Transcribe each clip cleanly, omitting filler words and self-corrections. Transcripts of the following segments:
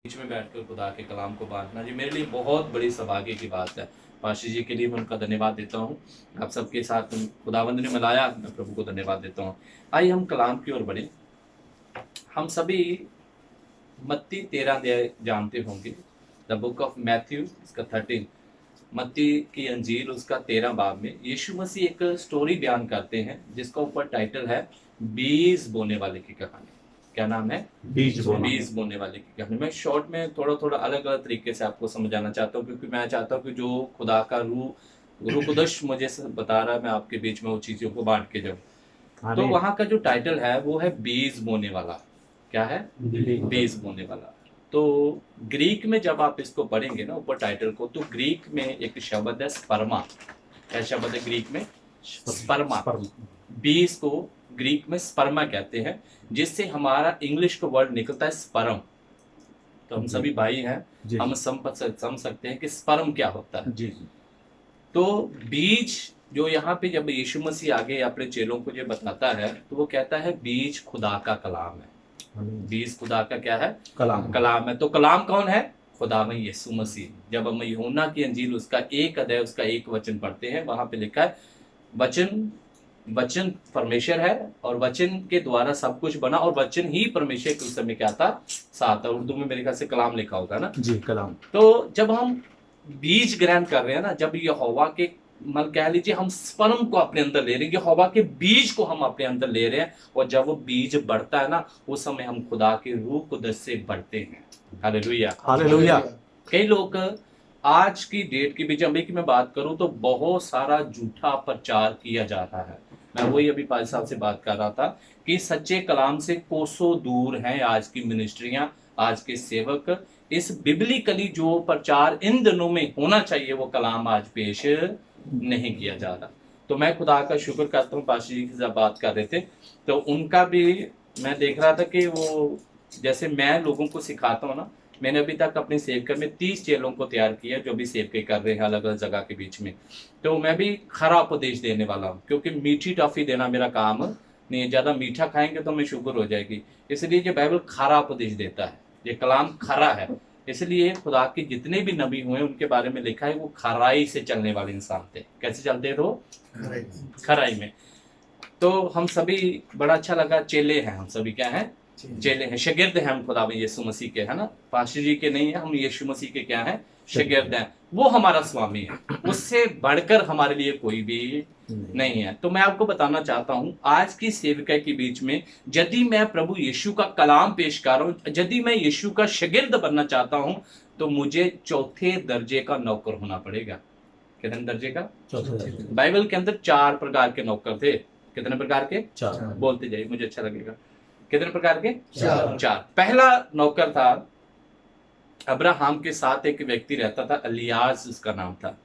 बीच में बैठकर खुदा के कलाम को बांटना जी मेरे लिए बहुत बड़ी सौभाग्य की बात है। पाशी जी के लिए मैं उनका धन्यवाद देता हूँ। आप सबके साथ खुदावंद ने मिलाया, मैं प्रभु को धन्यवाद देता हूँ। आइए हम कलाम की ओर बढ़े। हम सभी मत्ती 13 अध्याय जानते होंगे, द बुक ऑफ मैथ्यू इसका 13, मत्ती की अंजील उसका 13 बाब में यीशु मसीह एक स्टोरी बयान करते हैं जिसका ऊपर टाइटल है बीज बोने वाले की कहानी। क्या नाम है? बीज बोने वाले की कहानी। मैं शॉर्ट में थोड़ा थोड़ा अलग अलग तरीके से आपको समझाना चाहता हूँ, क्योंकि मैं चाहता हूँ कि जो खुदा का रूह कुदस मुझे बता रहा है, मैं आपके बीच में वो चीजों को बांट के जाऊँ। तो वहां का जो टाइटल है वो है बीज बोने वाला। क्या है? बीज बोने वाला। तो ग्रीक में जब आप इसको पढ़ेंगे ना ऊपर टाइटल को, तो ग्रीक में एक शब्द है स्पर्मा। क्या शब्द है ग्रीक में? स्पर्मा। बीज को ग्रीक में स्पर्मा कहते हैं, जिससे हमारा इंग्लिश का वर्ड निकलता है स्पर्म। तो हम सभी भाई हैं, हम समझ सकते हैं कि स्पर्म क्या होता है। जी। तो बीज जो यहाँ पे जब यीशु मसीह आगे अपने चेलों को ये बताता है, तो वो कहता है बीज खुदा का कलाम है। बीज खुदा का क्या है? कलाम है। तो कलाम कौन है? खुदा में यीशु मसीह। जब हम यूहन्ना की अंजील उसका 1 अध्याय उसका 1 वचन पढ़ते हैं, वहां पे लिखा है वचन परमेश्वर है और वचन के द्वारा सब कुछ बना और वचन ही परमेश्वर के उस समय क्या था? साथ था। उर्दू में मेरे ख्याल से कलाम लिखा होगा ना जी, कलाम। तो जब हम बीज ग्रहण कर रहे हैं ना, जब यहोवा के मतलब कह लीजिए हम स्पर्म को अपने अंदर ले रहे हैं, यहोवा के बीज को हम अपने अंदर ले रहे हैं, और जब वो बीज बढ़ता है ना, उस समय हम खुदा के रूह कुदस से बढ़ते हैं। Hallelujah, hallelujah. कई लोग आज की डेट की बीच अभी की मैं बात करूं तो बहुत सारा झूठा प्रचार किया जा रहा है। मैं वही अभी पाल साहब से बात कर रहा था कि सच्चे कलाम से कोसों दूर हैं आज की मिनिस्ट्रियां, आज के सेवक। इस बिबलिकली जो प्रचार इन दिनों में होना चाहिए वो कलाम आज पेश नहीं किया जा रहा। तो मैं खुदा का शुक्र करता हूँ, पाशी जी के साथ बात कर रहे थे तो उनका भी मैं देख रहा था कि वो जैसे मैं लोगों को सिखाता हूँ ना, मैंने अभी तक अपने सेवक में 30 चेलों को तैयार किया जो भी सेवके कर रहे हैं अलग अलग जगह के बीच में। तो मैं भी खरा उपदेश देने वाला हूँ, क्योंकि मीठी टॉफी देना मेरा काम नहीं। ज्यादा मीठा खाएंगे तो हमें शुगर हो जाएगी। इसलिए ये बाइबल खरा उपदेश देता है, ये कलाम खरा है। इसलिए खुदा के जितने भी नबी हुए उनके बारे में लिखा है वो खराई से चलने वाले इंसान थे। कैसे चलते थे वो? खराई में। तो हम सभी बड़ा अच्छा लगा, चेले हैं हम सभी। क्या हैं? चेले हैं, शागिर्द हैं हम खुदा में यीशु मसीह के, है ना? पास्टर जी के नहीं है, हम यीशु मसीह के क्या हैं? शागिर्द हैं। वो हमारा स्वामी है, उससे बढ़कर हमारे लिए कोई भी नहीं है। तो मैं आपको बताना चाहता हूं आज की सेविका के बीच में, यदि मैं प्रभु यीशु का कलाम पेश कर रहा हूं, यदि मैं यीशु का शागिर्द बनना चाहता हूं, तो मुझे चौथे दर्जे का नौकर होना पड़ेगा। कितने दर्जे का? चौथे। बाइबल के अंदर 4 प्रकार के नौकर थे। कितने प्रकार के? 4। बोलते जाइए, मुझे अच्छा लगेगा। कितने प्रकार के? 4। पहला नौकर था, अब्राहम के साथ एक व्यक्ति रहता था, अलियास उसका नाम था।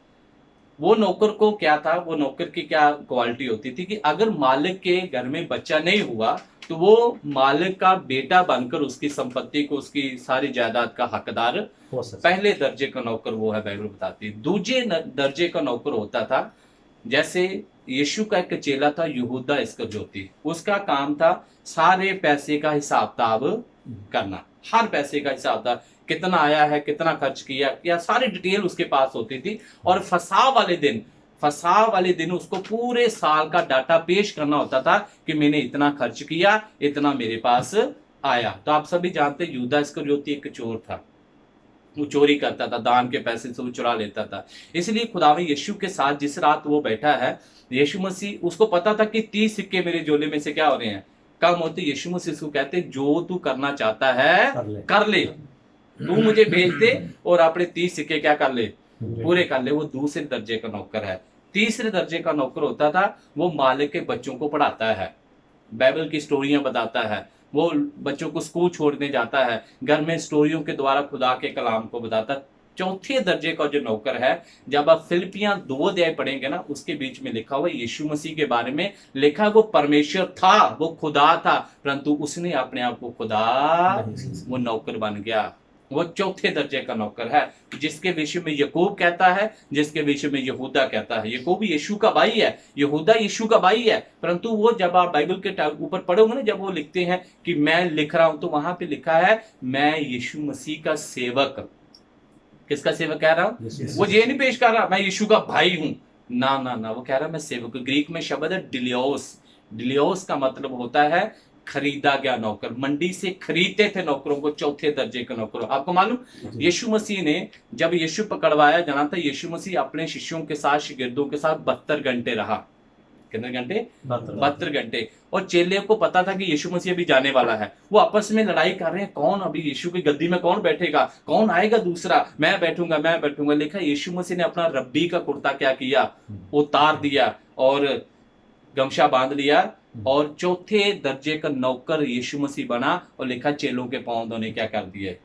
वो नौकर को क्या था, वो नौकर की क्या क्वालिटी होती थी कि अगर मालिक के घर में बच्चा नहीं हुआ तो वो मालिक का बेटा बनकर उसकी संपत्ति को, उसकी सारी जायदाद का हकदार पहले दर्जे का नौकर वो है, बाइबल बताती है। दूसरे दर्जे का नौकर होता था, जैसे यीशु का एक चेला था यहूदा इस्करियोती, उसका काम था सारे पैसे का हिसाब किताब करना। हर पैसे का हिसाब था, कितना आया है, कितना खर्च किया, या सारी डिटेल उसके पास होती थी। और फसाव वाले दिन उसको पूरे साल का डाटा पेश करना होता था कि मैंने इतना खर्च किया, इतना मेरे पास आया। तो आप सभी जानते हैं यहूदा इस्करियोती एक चोर था, वो चोरी करता था, दान के पैसे से वो चुरा लेता था। इसलिए खुदावंद यीशु के साथ जिस रात वो बैठा है, यीशु मसीह, उसको पता था कि 30 सिक्के मेरे झोले में से क्या हो रहे हैं? कम होते। यीशु मसीह उसको कहते जो तू करना चाहता है कर ले, तू मुझे भेज दे और अपने 30 सिक्के क्या कर ले? पूरे कर ले। वो दूसरे दर्जे का नौकर है। तीसरे दर्जे का नौकर होता था, वो मालिक के बच्चों को पढ़ाता है, बाइबल की स्टोरियां बताता है, वो बच्चों को स्कूल छोड़ने जाता है, घर में स्टोरियों के द्वारा खुदा के कलाम को बताता है। चौथे दर्जे का जो नौकर है, जब आप फिलिपियां 2 अध्याय पढ़ेंगे ना, उसके बीच में लिखा हुआ यीशु मसीह के बारे में लिखा, वो परमेश्वर था, वो खुदा था, परंतु उसने अपने आप को खुदा, वो नौकर बन गया। वो चौथे दर्जे का नौकर है, जिसके विषय में याकूब कहता है, जिसके विषय में यहूदा कहता है। याकूब यीशु का भाई है, यहूदा यीशु का भाई है, परंतु वो जब आप बाइबल के ऊपर पढ़ोगे ना, जब वो लिखते हैं कि मैं लिख रहा हूं, तो वहां पे लिखा है मैं यीशु मसीह का सेवक। किसका सेवक कह रहा हूं? वो ये नहीं पेश कर रहा मैं यीशु का भाई हूं, ना ना ना, वो कह रहा मैं सेवक। ग्रीक में शब्द है डिलियोस। डिलियोस का मतलब होता है खरीदा गया नौकर। मंडी से खरीदते थे नौकरों को, चौथे दर्जे के नौकरों। आपको मालूम यीशु मसीह ने जब यीशु पकड़वाया जाना था, यीशु मसीह अपने शिष्यों के साथ, शागिर्दों के साथ 72 घंटे रहा। कितने घंटे? 72 घंटे। और चेले को पता था कि यीशु मसीह अभी जाने वाला है। वो आपस में लड़ाई कर रहे हैं, कौन अभी यीशु की गद्दी में कौन बैठेगा, कौन आएगा दूसरा, मैं बैठूंगा मैं बैठूंगा। लिखा यीशु मसीह ने अपना रब्बी का कुर्ता क्या किया, उतार दिया और गमछा बांध लिया और चौथे दर्जे का नौकर यीशु मसीह बना। और लिखा चेलों के पांव धोने क्या कर दिए,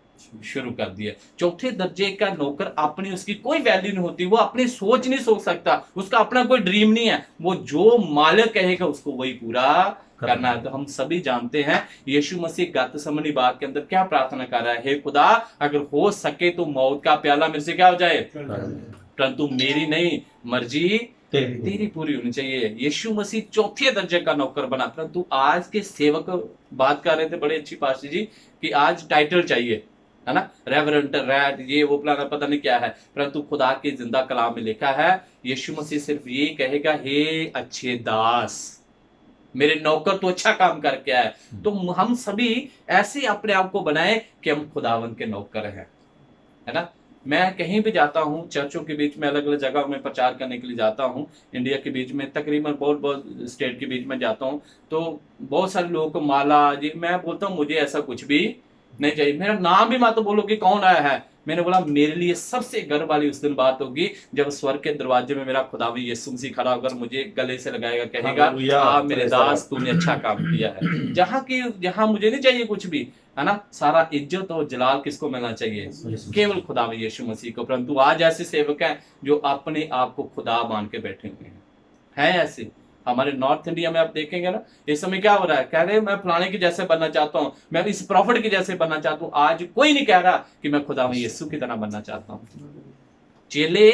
शुरू कर दिया। चौथे दर्जे का नौकर, अपनी उसकी कोई वैल्यू नहीं होती, वो अपनी सोच नहीं सोच सकता, उसका अपना कोई ड्रीम नहीं है, वो जो मालिक कहेगा उसको वही पूरा करना है। तो हम सभी जानते हैं यीशु मसीह गतसमनी बाग के अंदर क्या प्रार्थना कर रहा है, हे खुदा अगर हो सके तो मौत का प्याला मेरे से क्या हो जाए, परंतु मेरी नहीं मर्जी तेरी पूरी होनी चाहिए। यीशु मसीह चौथे दर्जे का नौकर बना। परंतु आज के सेवक बात कर रहे थे बड़े अच्छी पास्टर जी कि आज टाइटल चाहिए, है ना, रेवरेंट रैट ये वो प्लान पता नहीं क्या है। परंतु खुदा के जिंदा कलाम में लिखा है यीशु मसीह सिर्फ ये कहेगा, हे अच्छे दास, मेरे नौकर तो अच्छा काम करके आए। तो हम सभी ऐसे अपने आप को बनाए कि हम खुदावन के नौकर हैं, है ना। मैं कहीं भी जाता हूँ, चर्चों के बीच में, अलग अलग जगह में प्रचार करने के लिए जाता हूँ, इंडिया के बीच में, तकरीबन बहुत बहुत स्टेट के बीच में जाता हूँ, तो बहुत सारे लोगों को माला जी, मैं बोलता हूँ मुझे ऐसा कुछ भी नहीं चाहिए, मेरा नाम भी मत बोलो कि कौन आया है। मैंने बोला मेरे लिए सबसे गर्व वाली उस दिन बात होगी जब स्वर्ग के दरवाजे में मेरा खुदावी यीशु मसीह खड़ा होकर मुझे गले से लगाएगा, कहेगा हाँ मेरे दास तूने अच्छा काम किया है। जहां मुझे नहीं चाहिए कुछ भी, है ना, सारा इज्जत और जलाल किसको मिलना चाहिए, केवल खुदावी यीशु मसीह को। परंतु आज ऐसे सेवक हैं जो अपने आप को खुदा मान के बैठे हुए हैं ऐसे। हमारे नॉर्थ इंडिया में आप देखेंगे ना, इस समय क्या हो रहा है, कह रहे हैं मैं फलाने के जैसे बनना चाहता हूँ, मैं इस प्रॉफिट के जैसे बनना चाहता हूँ। आज कोई नहीं कह रहा कि मैं खुदा यीशु की तरह बनना चाहता हूँ। चेले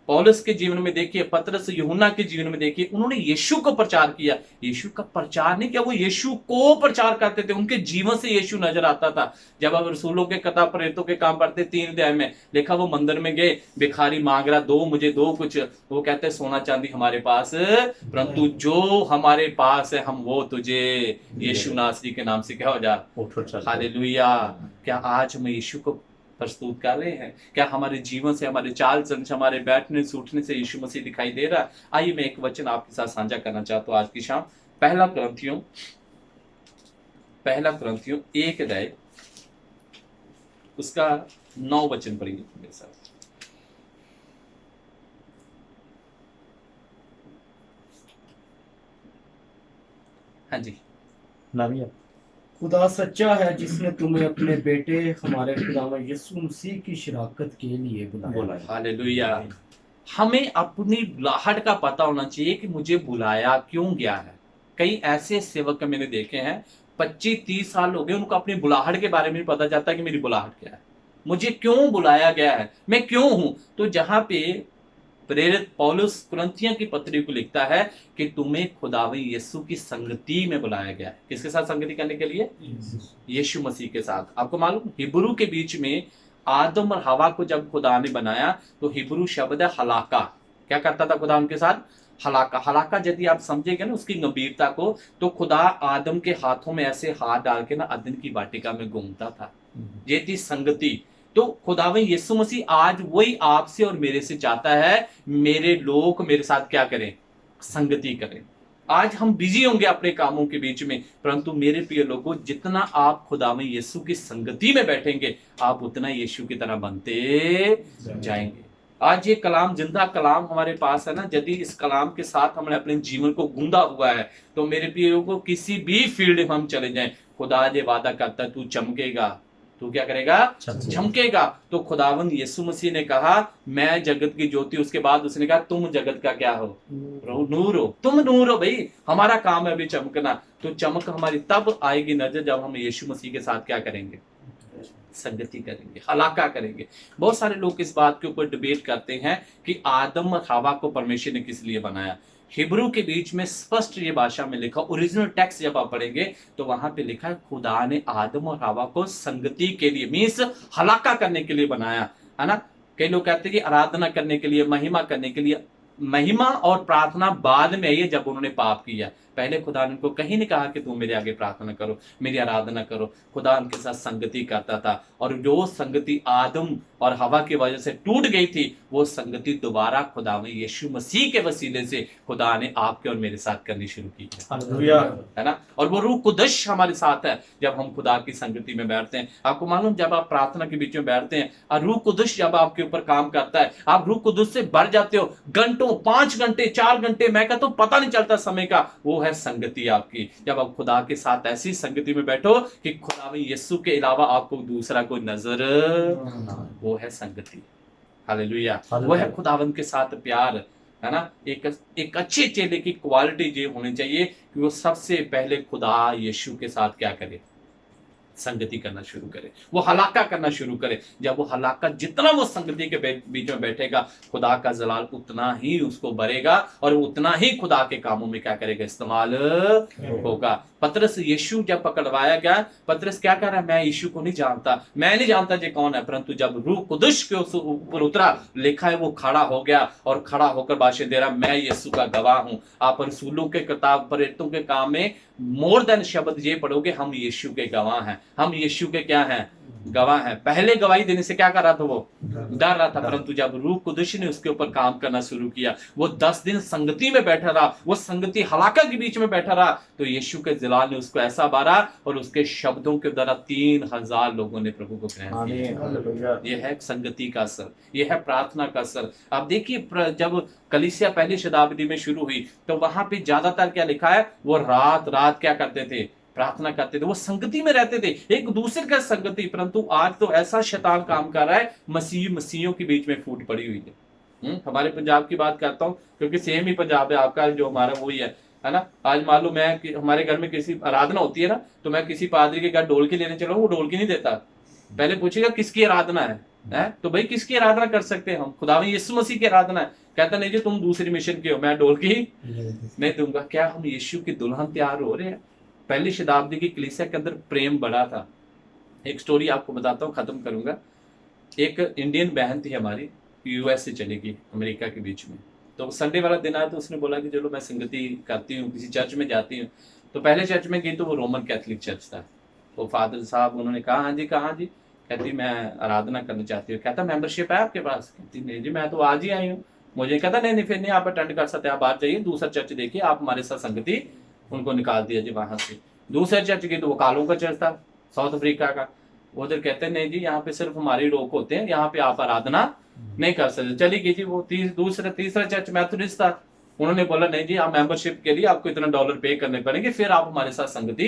पौलुस के जीवन में देखिए, पतरस यूहन्ना के जीवन में देखिए, उन्होंने यीशु को प्रचार किया। यीशु का प्रचार नहीं किया, वो यीशु को प्रचार करते थे। उनके जीवन से यीशु नजर आता था। जब आप रसूलों के कथा प्रेरितों के काम पढ़ते 3 अध्याय में लिखा, वो मंदिर में गए, भिखारी मांग रहा, दो मुझे दो कुछ। वो कहते सोना चांदी हमारे पास, परंतु जो हमारे पास है हम वो तुझे यीशु नासरी के नाम से क्या हो जा। हालेलुया। क्या आज हम यीशु को प्रस्तुत कर रहे हैं? क्या हमारे जीवन से, हमारे चाल चलन से, हमारे बैठने से उठने से यीशु मसीह दिखाई दे रहा है? आइए मैं एक वचन आपके साथ साझा करना चाहता हूं आज की शाम। पहला कुरिन्थियों 1 अध्याय उसका 9 वचन पढ़िए मेरे साथ। हाँ जी, नामिया। खुदा सच्चा है जिसने तुम्हें अपने बेटे हमारे खुदा यीशु मसीह की शराकत के लिए बुलाया। हालेलुया। हमें अपनी बुलाहट का पता होना चाहिए कि मुझे बुलाया क्यों गया है। कई ऐसे सेवक मैंने देखे हैं 25-30 साल हो गए, उनको अपनी बुलाहट के बारे में पता चलता है कि मेरी बुलाहट क्या है, मुझे क्यों बुलाया गया है, मैं क्यों हूं। तो जहां पे प्रेरित पौलुस कुरिन्थियों की पत्री को लिखता है कि तुम्हें खुदावी यीशु की संगति में बुलाया गया है। किसके साथ संगति करने के लिए? यीशु मसीह के साथ। आपको मालूम हिब्रू के बीच में आदम और हवा को जब खुदा ने बनाया तो हिब्रू शब्द है हलाका। क्या करता था खुदा उनके साथ? हलाका। हलाका यदि आप समझेंगे ना उसकी गंभीरता को, तो खुदा आदम के हाथों में ऐसे हाथ डाल के ना अदन की वाटिका में घूमता था। ये थी संगति। तो खुदावन यीशु मसीह आज वही आपसे और मेरे से चाहता है, मेरे लोग मेरे साथ क्या करें? संगति करें। आज हम बिजी होंगे अपने कामों के बीच में, परंतु मेरे प्रिय लोगों, जितना आप खुदावन यीशु की संगति में बैठेंगे आप उतना यीशु की तरह बनते जाएंगे। आज ये कलाम, जिंदा कलाम हमारे पास है ना, यदि इस कलाम के साथ हमने अपने जीवन को गूंदा हुआ है तो मेरे प्रिय लोगों, किसी भी फील्ड में हम चले जाएं, खुदा ये वादा करता है तू चमकेगा। तू क्या करेगा? चमकेगा। तो खुदावन यीशु मसीह ने कहा मैं जगत की ज्योति, उसके बाद उसने कहा तुम जगत का क्या हो? नूर हो। तुम नूर हो भाई, हमारा काम है अभी चमकना। तो चमक हमारी तब आएगी नजर जब हम यीशु मसीह के साथ क्या करेंगे? संगति करेंगे, हलाका करेंगे। बहुत सारे लोग इस बात के ऊपर डिबेट करते हैं कि आदम और हवा को परमेश्वर ने किस लिए बनाया। हिब्रू के बीच में स्पष्ट ये भाषा में लिखा, ओरिजिनल टेक्स्ट जब आप पढ़ेंगे तो वहां पे लिखा है खुदा ने आदम और हवा को संगति के लिए, मीन्स हलाका करने के लिए बनाया, है ना। कई लोग कहते हैं कि आराधना करने के लिए, महिमा करने के लिए। महिमा और प्रार्थना बाद में आई है जब उन्होंने पाप किया। पहले खुदा ने उनको कहीं नहीं कहा कि तुम मेरे आगे प्रार्थना करो, मेरी आराधना करो। खुदा उनके साथ संगति करता था, और जो संगति आदम और हवा की वजह से टूट गई थी, वो संगति दोबारा खुदा में यीशु मसीह के वसीले से खुदा ने आपके और मेरे साथ करनी शुरू की है, हालेलुया। है ना। और वो रूह कुदस हमारे साथ है जब हम खुदा की संगति में बैठते हैं। आपको मालूम, जब आप प्रार्थना के बीच में बैठते हैं और रूह कुदस जब आपके ऊपर काम करता है, आप रूह कुदस से भर जाते हो। घंटों, 5 घंटे, 4 घंटे, मैं कहता हूं पता नहीं चलता समय का। वो है संगति आपकी, जब आप खुदा के साथ ऐसी संगति में बैठो कि खुदा में यीशु के अलावा आपको दूसरा कोई नजर, वो है संगति। हालेलुया। वो है खुदावंद के साथ प्यार, है ना। एक अच्छे चेले की क्वालिटी ये होनी चाहिए कि वो सबसे पहले खुदा यीशु के साथ क्या करे, संगति करना शुरू करे, वो हलाका करना शुरू करे। जब वो हलाका, जितना वो संगति के बीच में बैठेगा, खुदा का जलाल उतना ही उसको भरेगा और उतना ही खुदा के कामों में क्या करेगा, इस्तेमाल होगा। पतरस, यीशु जब पकड़वाया गया, पतरस क्या कर रहा है, मैं यीशु को नहीं जानता, मैं नहीं जानता ये कौन है। परंतु जब रूह कुदस के ऊपर उतरा, लिखा है वो खड़ा हो गया और खड़ा होकर भाषण दे रहा, मैं यीशु का गवाह हूं। आप रसूलों के किताब, प्रेरितों के काम में मोर देन शब्द ये पढ़ोगे, हम यीशु के गवाह हैं, हम यीशु के क्या हैं, गवाह हैं। पहले गवाही देने से क्या कर रहा था, वो डर रहा था। परंतु जब रूह कुदस ने उसके ऊपर काम करना शुरू किया, वो 10 दिन संगति में बैठा रहा, वो संगति हलाका के बीच में बैठा रहा, तो यीशु के जलाल ने उसको ऐसा बारा और उसके शब्दों के द्वारा 3000 लोगों ने प्रभु को ग्रहण किया। यह है संगति का असर, यह है प्रार्थना का असर। आप देखिए, जब कलीसिया पहली शताब्दी में शुरू हुई तो वहां पे ज्यादातर क्या लिखा है, वो रात रात क्या करते थे, प्रार्थना करते थे, वो संगति में रहते थे, एक दूसरे का संगति। परंतु आज तो ऐसा शैतान काम कर रहा है, मसीहियों के बीच में फूट पड़ी हुई है। हमारे पंजाब की बात करता हूँ क्योंकि सेम ही पंजाब है आपका, जो हमारा वही है ना। आज मान लो मैं कि हमारे घर में किसी आराधना होती है ना, तो मैं किसी पादरी के घर ढोलकी लेने चला, वो ढोलकी नहीं देता, पहले पूछेगा किसकी आराधना है? तो भाई किसकी आराधना कर सकते हैं हम? खुदा यीशु मसीह की आराधना है। कहता नहीं जी तुम दूसरी मिशन की हो, मैं ढोलकी नहीं दूंगा। क्या हम यीशु की दुल्हन तैयार हो रहे हैं? पहली शताब्दी की कलीसिया के अंदर प्रेम बड़ा था। एक स्टोरी आपको बताता हूँ, खत्म करूंगा। एक इंडियन बहन थी हमारी, यूएस से चली गई अमेरिका के बीच में। तो संडे वाला दिन आया तो उसने बोला कि चलो मैं संगति करती हूँ, किसी चर्च में जाती हूँ। तो पहले चर्च में गई तो वो रोमन कैथोलिक चर्च था। तो फादर साहब उन्होंने कहा हाँ जी, कहाँ जी? कहती मैं आराधना करना चाहती हूँ। कहता मेंबरशिप है आपके पास? कहती नहीं जी मैं तो आज ही आई हूँ। मुझे कहता नहीं फिर नहीं आप अटेंड कर सकते, आप आज जाइए दूसरा चर्च देखिए, आप हमारे साथ संगति। उनको निकाल दिया जी वहां से। दूसरे चर्च गई तो वो कालों का चर्च था, साउथ अफ्रीका का। उधर कहते नहीं जी यहाँ पे सिर्फ हमारे लोग होते हैं, यहाँ पे आप आराधना नहीं कर सकते। चली गई जी वो तीसरा चर्च मैथोडिस्ट था। उन्होंने बोला नहीं जी आप मेंबरशिप के लिए आपको इतना $, पे करने पड़ेंगे, फिर आप हमारे साथ संगति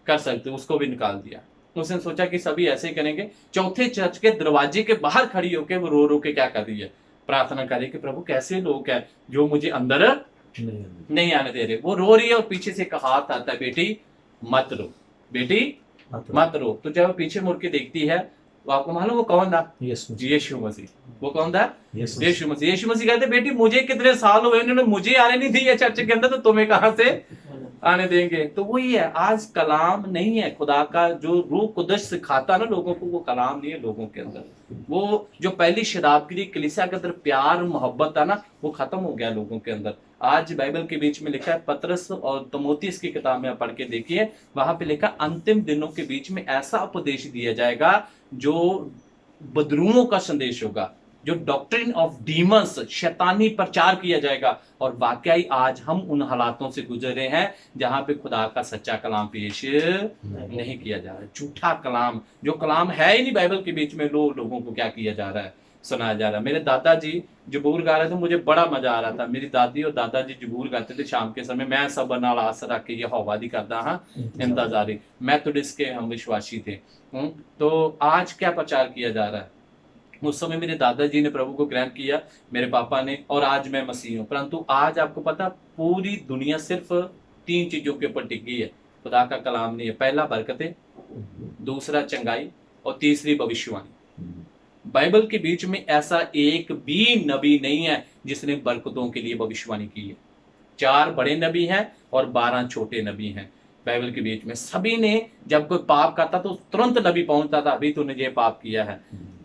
कर सकते हो। उसको भी निकाल दिया। उसने सोचा कि सभी ऐसे ही करेंगे। चौथे चर्च के दरवाजे के बाहर खड़ी होकर वो रो रो के क्या कर रही है, प्रार्थना कर रही है कि प्रभु कैसे लोग हैं जो मुझे अंदर नहीं आने दे रहे। वो रो रही है और पीछे से एक हाथ आता है, बेटी मत रो, बेटी मत रो। तो जब वो पीछे मुड़ के देखती है तो आपको मालूम वो कौन था? यीशु मसीह। वो कौन था? यीशु मसीह। यीशु मसीह कहते बेटी मुझे कितने साल हुए, इन्होंने मुझे आने नहीं दिया चर्च के अंदर, तो तुम्हें कहां से आने देंगे? तो वही है, आज कलाम नहीं है खुदा का। जो रूह कुदस सिखाता ना लोगों को, वो कलाम नहीं है लोगों के अंदर। वो जो पहली शताब्दी कलीसिया के अंदर प्यार मोहब्बत था ना, वो खत्म हो गया लोगों के अंदर। आज बाइबल के बीच में लिखा है, पतरस और तीमुथियुस की किताब में पढ़ के देखिए, वहां पे लिखा अंतिम दिनों के बीच में ऐसा उपदेश दिया जाएगा जो बदरूओं का संदेश होगा, जो डॉक्ट्रिन ऑफ डीमंस, शैतानी प्रचार किया जाएगा। और वाकई आज हम उन हालातों से गुजर रहे हैं जहां पे खुदा का सच्चा कलाम पेश नहीं किया जा रहा है। झूठा कलाम, जो कलाम है ही नहीं बाइबल के बीच में, लोगों को क्या किया जा रहा है, सुनाया जा रहा है। मेरे दादाजी जबूर गा रहे थे, मुझे बड़ा मजा आ रहा था। मेरी दादी और दादाजी जबूर गाते थे शाम के समय। मैं सब नाल आसरा के ये हवादी करता हाँ इंतजारी। मैथोडिस्ट के हम विश्वासी थे। तो आज क्या प्रचार किया जा रहा है? उस समय मेरे दादाजी ने प्रभु को ग्रहण किया, मेरे पापा ने, और आज मैं मसीह हूँ। परंतु आज आपको पता पूरी दुनिया सिर्फ 3 चीजों के ऊपर टिकी है, खुदा का कलाम नहीं है। पहला बरकतें, दूसरा चंगाई, और तीसरी भविष्यवाणी। बाइबल के बीच में ऐसा एक भी नबी नहीं है जिसने बरकतों के लिए भविष्यवाणी की है। 4 बड़े नबी हैं और 12 छोटे नबी हैं बाइबल के बीच में। सभी ने जब कोई पाप करता तो तुरंत नबी पहुंचता था, अभी तूने ये पाप किया है।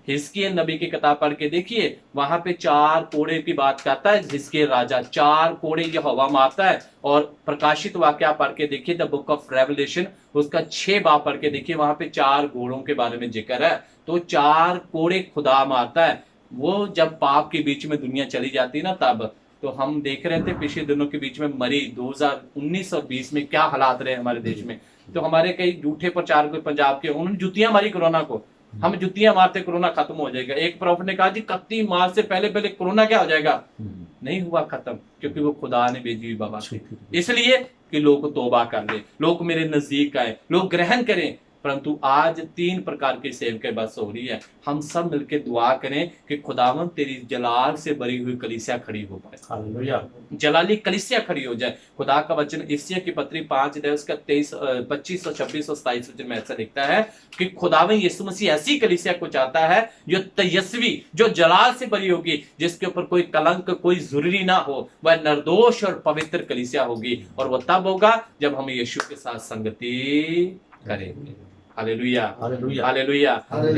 हिजकिय्याह नबी की किताब पढ़ के देखिए, वहां पे 4 कोड़े की बात करता है। हिजकिय्याह राजा 4 कोड़े यहोवा मारता है। और प्रकाशित वाक्या पढ़ के देखिए, द बुक ऑफ रेवलेशन, उसका 6 बाब पढ़ के देखिए, वहां पे 4 घोड़ों के बारे में जिक्र है। तो 4 कोड़े खुदा मारता है। वो जब पाप के बीच में दुनिया चली जाती ना, तब तो हम देख रहे थे पिछले दिनों के बीच में मरी 2019 और 20 में क्या हालात रहे हमारे देश में। तो हमारे कई झूठे प्रचारक पंजाब के, उन्होंने जुतियां मारी कोरोना को। हम जुतियां मारते कोरोना खत्म हो जाएगा। एक प्रॉफिट ने कहा जी 31 मार्च से पहले पहले कोरोना क्या हो जाएगा, नहीं हुआ खत्म, क्योंकि वो खुदा ने भेजी हुई बाबा थी। इसलिए कि लोग तौबा कर ले, लोग मेरे नजदीक आए, लोग ग्रहण करें। परंतु आज 3 प्रकार की सेवकें बस हो रही है। हम सब मिलकर दुआ करें कि खुदावंद तेरी जलाल से भरी हुई कलीसिया खड़ी हो पाए, हालेलुया, जलाली कलीसिया खड़ी हो जाए। खुदा का वचन इफिसियों की पत्री 5 अध्याय उसका 23, 25 और 26 और 27 वचन में ऐसा लिखता है कि खुदावंद यीशु मसीह ऐसी कलीसिया को चाहता है जो तेजस्वी, जो जलाल से भरी होगी, जिसके ऊपर कोई कलंक, कोई जुर्री ना हो। वह निर्दोष और पवित्र कलीसिया होगी। और वह तब होगा जब हम यीशु के साथ संगति करेंगे। Hallelujah, hallelujah, hallelujah.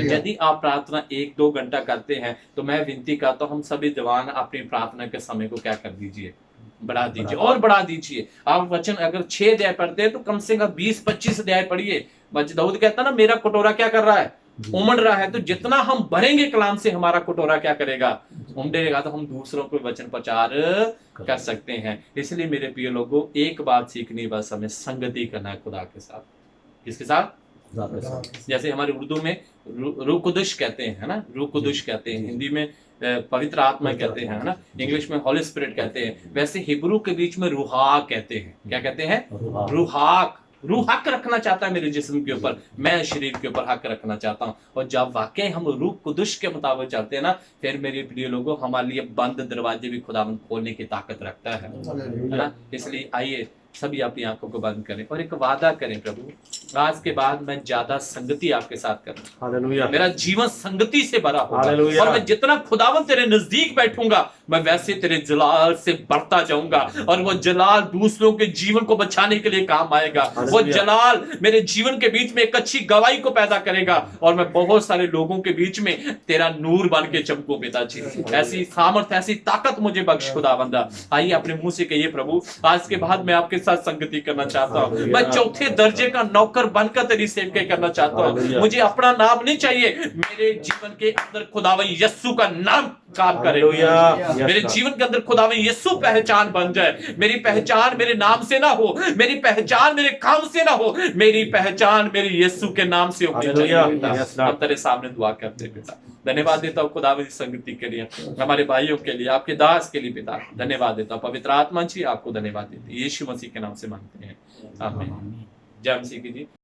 यदि आप प्रार्थना 1-2 घंटा करते हैं तो मैं विनती करता हूं, हम सभी जवान अपनी प्रार्थना के समय को क्या कर दीजिए, बढ़ा दीजिए और बढ़ा दीजिए। आप वचन अगर 6 अध्याय पढ़ते हैं तो कम से कम 20-25 अध्याय पढ़िए। दाऊद कहता ना, मेरा कटोरा क्या कर रहा है, उमड़ रहा है। तो जितना हम भरेंगे कलाम से, हमारा कटोरा क्या करेगा, उमड़ेगा। तो हम दूसरों को वचन प्रचार कर सकते हैं। इसलिए मेरे प्रिय लोगों, एक बात सीखनी, बस हमें संगति करना है खुदा के साथ। किसके साथ? जैसे हमारे उर्दू में रूह कुदुस कहते हैं, है ना, रूह कुदुस कहते हैं। हिंदी में पवित्र आत्मा कहते हैं, है ना, इंग्लिश में हॉली स्पिरिट कहते हैं। वैसे हिब्रू के बीच में रूहाक कहते हैं। क्या कहते हैं? रूहाक। रूह हक रखना चाहता है मेरे जिस्म के ऊपर, मैं शरीर के ऊपर हक रखना चाहता हूँ। और जब वाकई हम रूह कुदुस के मुताबिक चलते हैं ना, फिर मेरे प्रिय लोगों, हमारे लिए बंद दरवाजे भी खुदावंद खोलने की ताकत रखता है ना। इसलिए आइए सभी अपनी आंखों को बंद करें और एक वादा करें, प्रभु आज के बाद मैं ज्यादा संगति आपके साथ करूं, हालेलुया, मेरा जीवन संगति से भरा होगा। और मैं जितना खुदावंद तेरे नजदीक बैठूंगा, मैं वैसे तेरे जलाल से बढ़ता जाऊंगा। और वो जलाल दूसरों के जीवन को बचाने के लिए काम आएगा। वो जलाल मेरे जीवन के बीच में एक अच्छी गवाही को पैदा करेगा और मैं बहुत सारे लोगों के बीच में तेरा नूर बन के चमकूं पिताजी। ऐसी सामर्थ, ऐसी ताकत मुझे बख्श खुदावंदा। आइए अपने मुंह से कहिए, प्रभु आज के बाद मैं आपके साथ संगति करना चाहता हूँ। मैं 4थे दर्जे का नौकर बनकर तेरी सेवकाई करना चाहता हूँ। मुझे अपना नाम नहीं चाहिए, मेरे जीवन के अंदर खुदावन यीशु का नाम काम करे। मेरे जीवन के अंदर खुदावन यीशु पहचान बन जाए। मेरी पहचान मेरे नाम से ना हो, मेरी पहचान मेरे काम से ना हो, मेरी पहचान मेरे यीशु के नाम से होनी चाहिए। हम तेरे सामने दुआ करते हैं पिता। धन्यवाद देता हूँ खुदावन की संगति के लिए, हमारे भाइयों के लिए, आपके दास के लिए पिता धन्यवाद देता हूँ। पवित्र आत्मा जी आपको धन्यवाद देते, यीशु मसीह के नाम से मांगते हैं, आमीन। जय मसीह की जी।